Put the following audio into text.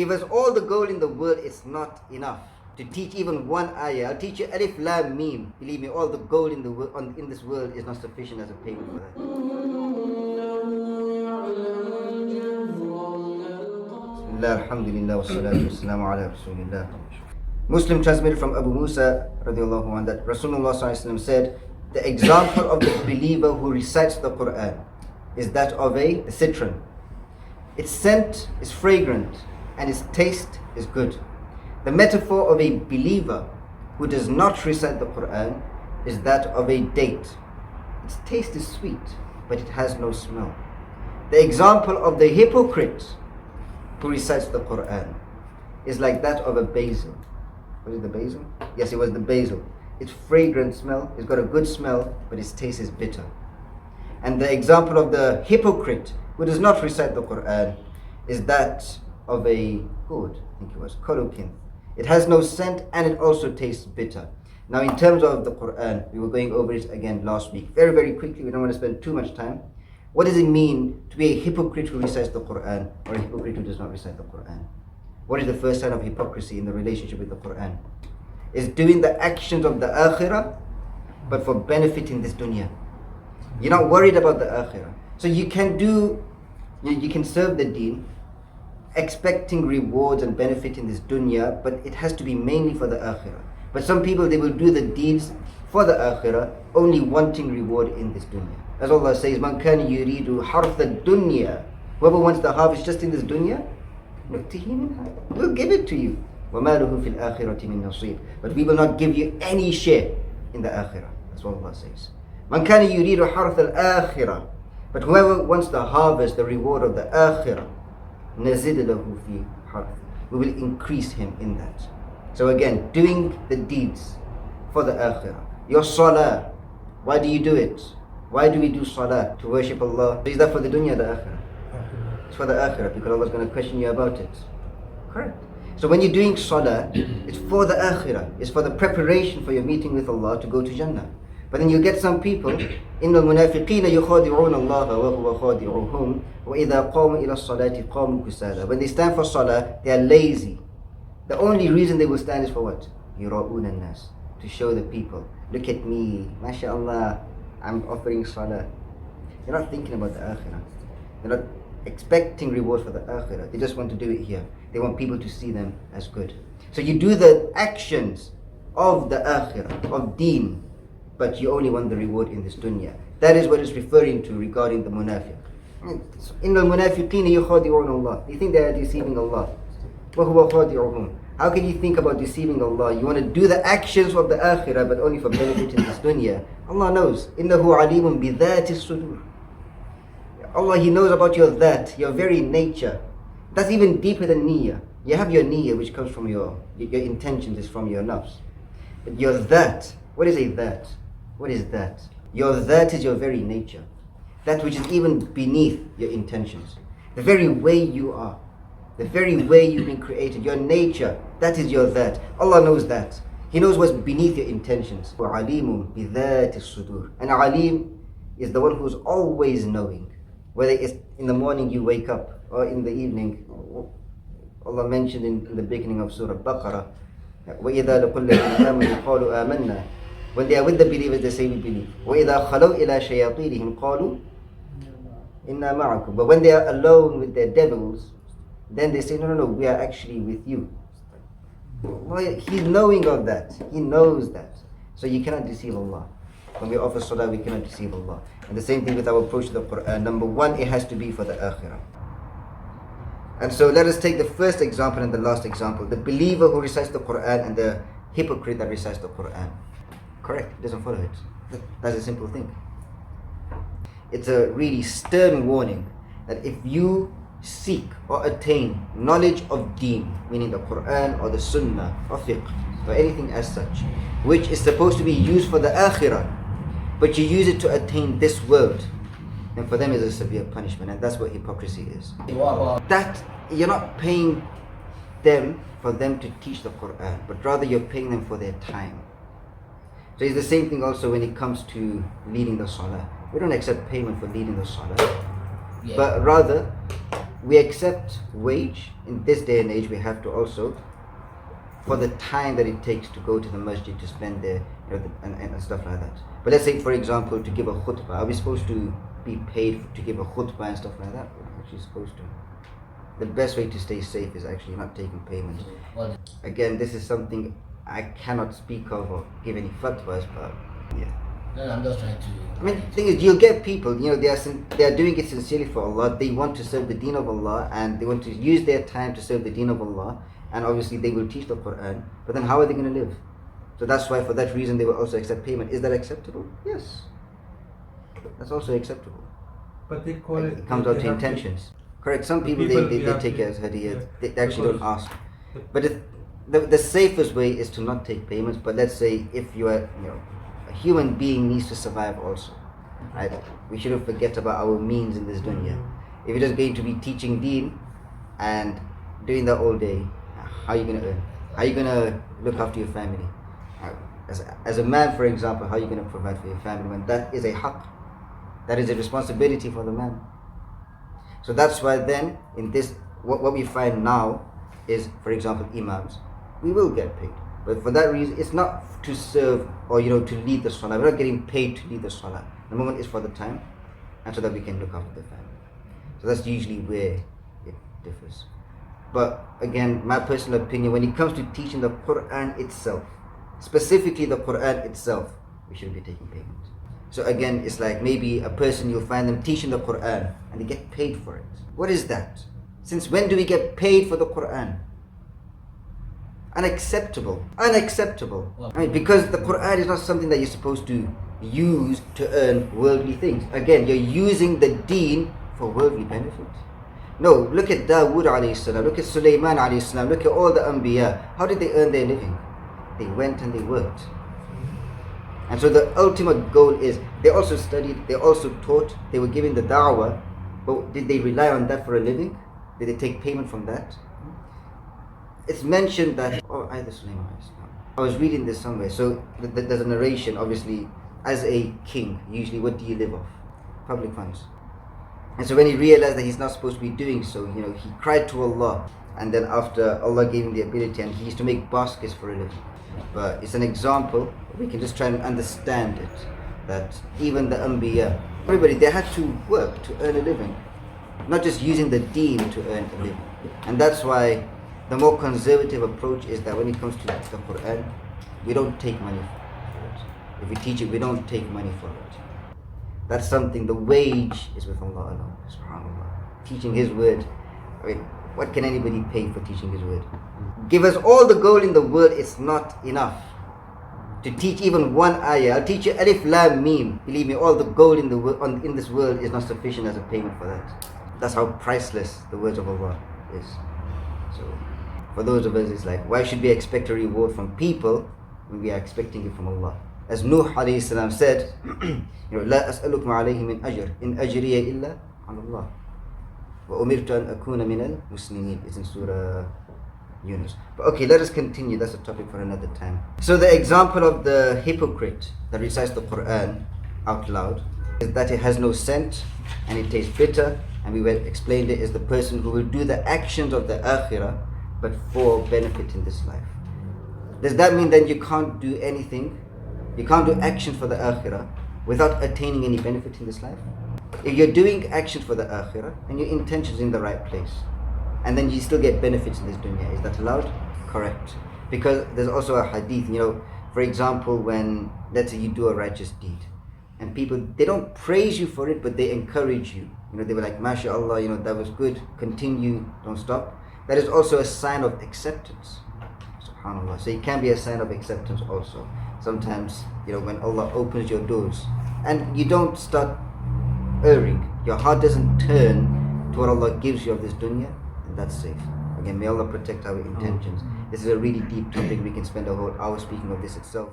Give us all the gold in the world, it's not enough. To teach even one ayah, I'll teach you alif lam mim. Believe me, all the gold in the in this world is not sufficient as a payment for that. Bismillah, alhamdulillah, wassalatu wassalamu ala rasulillah. Muslim transmitted from Abu Musa radiallahu anhu that Rasulullah sallallahu alaihi wasallam said, the example of the believer who recites the Quran is that of a citron. Its scent is fragrant and its taste is good. The metaphor of a believer who does not recite the Quran is that of a date. Its taste is sweet, but it has no smell. The example of the hypocrite who recites the Quran is like that of a basil. Was it the basil? Yes, it was the basil. It's fragrant smell, it's got a good smell, but its taste is bitter. And the example of the hypocrite who does not recite the Quran is that of a gourd, I think it was, coloquin. It has no scent and it also tastes bitter. Now in terms of the Quran, we were going over it again last week. Very, very quickly, we don't want to spend too much time. What does it mean to be a hypocrite who recites the Quran or a hypocrite who does not recite the Quran? What is the first sign of hypocrisy in the relationship with the Quran? Is doing the actions of the akhirah, but for benefiting this dunya. You're not worried about the akhirah. So you can serve the deen, expecting rewards and benefit in this dunya, but it has to be mainly for the akhirah. But some people, they will do the deeds for the akhirah, only wanting reward in this dunya. As Allah says, Man kana yuridu hartha dunya. Whoever wants the harvest just in this dunya, we'll give it to you. وَمَا لَهُ فِي الْآخِرَةِ مِن نَصِيبٍ. But we will not give you any share in the akhirah. That's what Allah says. Man kana yuridu hartha al-akhirah. But whoever wants the harvest, the reward of the akhirah, نَزِدْ لَهُ فِي حَرْثِ. We will increase him in that. So again, doing the deeds for the akhirah. Your salah, why do you do it? Why do we do salah? To worship Allah. Is that for the dunya or the akhirah? It's for the akhirah, because Allah is going to question you about it. Correct. So when you're doing salah, it's for the akhirah. It's for the preparation for your meeting with Allah to go to Jannah. But then you get some people, إِنَّ الْمُنَافِقِينَ يُخَادِعُونَ اللَّهَ وَهُوَ خَادِعُهُمْ وَإِذَا قَامُوا إِلَى الصَّلَاةِ قَامُوا كُسَالَى. When they stand for salah, they are lazy. The only reason they will stand is for what? يُرَاءُونَ النَّاسِ. To show the people, look at me, MashaAllah, I'm offering salah. They're not thinking about the akhirah. They're not expecting reward for the akhirah. They just want to do it here. They want people to see them as good. So you do the actions of the akhirah, of deen, but you only want the reward in this dunya. That is what it's referring to regarding the munafiq. إِنَّ الْمُنَافِقِينَ يُخَادِعُونَ اللَّهِ. They think they are deceiving Allah. وَهُوَ خَادِعُهُمْ. How can you think about deceiving Allah? You want to do the actions of the akhirah, but only for benefit in this dunya. Allah knows. إِنَّهُ عَلِيمٌ بِذَاتِ الصُّدُورِ. Allah, He knows about your that, your very nature. That's even deeper than niyyah. You have your niyyah, which comes from your intentions, is from your nafs. But your that, what is a that? What is that? Your that is your very nature. That which is even beneath your intentions. The very way you are. The very way you've been created. Your nature, that is your that. Allah knows that. He knows what's beneath your intentions. وَعَلِيمٌ بِذَاتِ الصُّدُورِ. And Alim is the one who's always knowing. Whether it's in the morning you wake up or in the evening. Allah mentioned in the beginning of Surah Baqarah, وَإِذَا لَقُلَّ الَّذِينَ آمَنُوا قَالُوا آمَنَّا. When they are with the believers, they say we believe. وَإِذَا خَلَوْا إِلَى شَيَاطِينِهِمْ قَالُوا إِنَّا مَعَكُمْ. But when they are alone with their devils, then they say, no, we are actually with you. Well, He's knowing of that. He knows that. So you cannot deceive Allah. When we offer salah, we cannot deceive Allah. And the same thing with our approach to the Quran. Number one, it has to be for the akhirah. And so let us take the first example and the last example. The believer who recites the Quran and the hypocrite that recites the Quran. Correct, it doesn't follow it. That's a simple thing. It's a really stern warning that if you seek or attain knowledge of deen, meaning the Quran or the Sunnah or fiqh or anything as such, which is supposed to be used for the akhirah, but you use it to attain this world, and for them is a severe punishment. And that's what hypocrisy is. That you're not paying them for them to teach the Quran, but rather you're paying them for their time. So it's the same thing also when it comes to leading the salah. We don't accept payment for leading the salah, but rather we accept wage. In this day and age, we have to also, for the time that it takes to go to the masjid to spend there, and stuff like that. But let's say, for example, to give a khutbah, are we supposed to be paid to give a khutbah and stuff like that? We're not actually supposed to. The best way to stay safe is actually not taking payment. Again, this is something I cannot speak of or give any fatwas, but yeah. No, I'm just trying to. I mean, the thing is, you'll get people, they are doing it sincerely for Allah. They want to serve the deen of Allah, and they want to use their time to serve the deen of Allah, and obviously they will teach the Quran, but then how are they going to live? So that's why, for that reason, they will also accept payment. Is that acceptable? Yes. That's also acceptable. But they call it comes out to intentions. Correct. Some people they take it as hadiyah. They actually don't ask. But the safest way is to not take payments. But let's say if you are, a human being needs to survive also. Right? We shouldn't forget about our means in this dunya. If you're just going to be teaching deen and doing that all day, how are you going to earn? How are you going to look after your family? As a man, for example, how are you going to provide for your family when that is a haqq? That is a responsibility for the man. So that's why then, in this, what we find now is, for example, imams, we will get paid. But for that reason, it's not to serve or to lead the salah. We're not getting paid to lead the salah. The moment is for the time, and so that we can look after the family. So that's usually where it differs. But again, my personal opinion, when it comes to teaching the Quran itself, specifically the Quran itself, we shouldn't be taking payment. So again, it's like maybe a person, you'll find them teaching the Quran and they get paid for it. What is that? Since when do we get paid for the Quran? Unacceptable. Unacceptable. I mean, because the Quran is not something that you're supposed to use to earn worldly things. Again, you're using the deen for worldly benefit. No, look at Dawood alayhi salam, look at Sulaymaan alayhi salam, look at all the Anbiya. How did they earn their living? They went and they worked. And so the ultimate goal is, they also studied, they also taught, they were given the da'wah, but did they rely on that for a living? Did they take payment from that? It's mentioned that, either Sulaymaan. I was reading this somewhere, so there's a narration, obviously, as a king, usually what do you live off? Public funds. And so when he realized that he's not supposed to be doing so, he cried to Allah, and then after Allah gave him the ability, and he used to make baskets for a living. But it's an example, we can just try and understand it, that even the Anbiya, everybody, they had to work to earn a living, not just using the deen to earn a living. And that's why the more conservative approach is that when it comes to the Quran, we don't take money for it. If we teach it, we don't take money for it. That's something, the wage is with Allah alone, subhanAllah. Teaching His word, what can anybody pay for teaching His word? Give us all the gold in the world, it's not enough to teach even one ayah. I'll teach you alif lam mim. Believe me, all the gold in in this world is not sufficient as a payment for that. That's how priceless the words of Allah is. So for those of us, it's like, why should we expect a reward from people when we are expecting it from Allah? As Nuh alayhi salam said, لا أسألكم عليه من أجر إن أجري إلا على الله وأمرت أن أكون من المسلمين. It's in Surah Yunus. But okay, let us continue. That's a topic for another time. So the example of the hypocrite that recites the Quran out loud is that it has no scent and it tastes bitter, and we explained it is the person who will do the actions of the akhirah but for benefit in this life. Does that mean then you can't do anything? You can't do actions for the akhirah without attaining any benefit in this life? If you're doing actions for the akhirah and your intention is in the right place, and then you still get benefits in this dunya, is that allowed? Correct. Because there's also a hadith, for example, when, let's say you do a righteous deed, and people, they don't praise you for it, but they encourage you. They were like, MashaAllah, that was good, continue, don't stop. That is also a sign of acceptance. SubhanAllah. So it can be a sign of acceptance also. Sometimes, when Allah opens your doors, and you don't start erring, your heart doesn't turn to what Allah gives you of this dunya, and that's safe. Again, may Allah protect our intentions. This is a really deep topic. We can spend a whole hour speaking of this itself.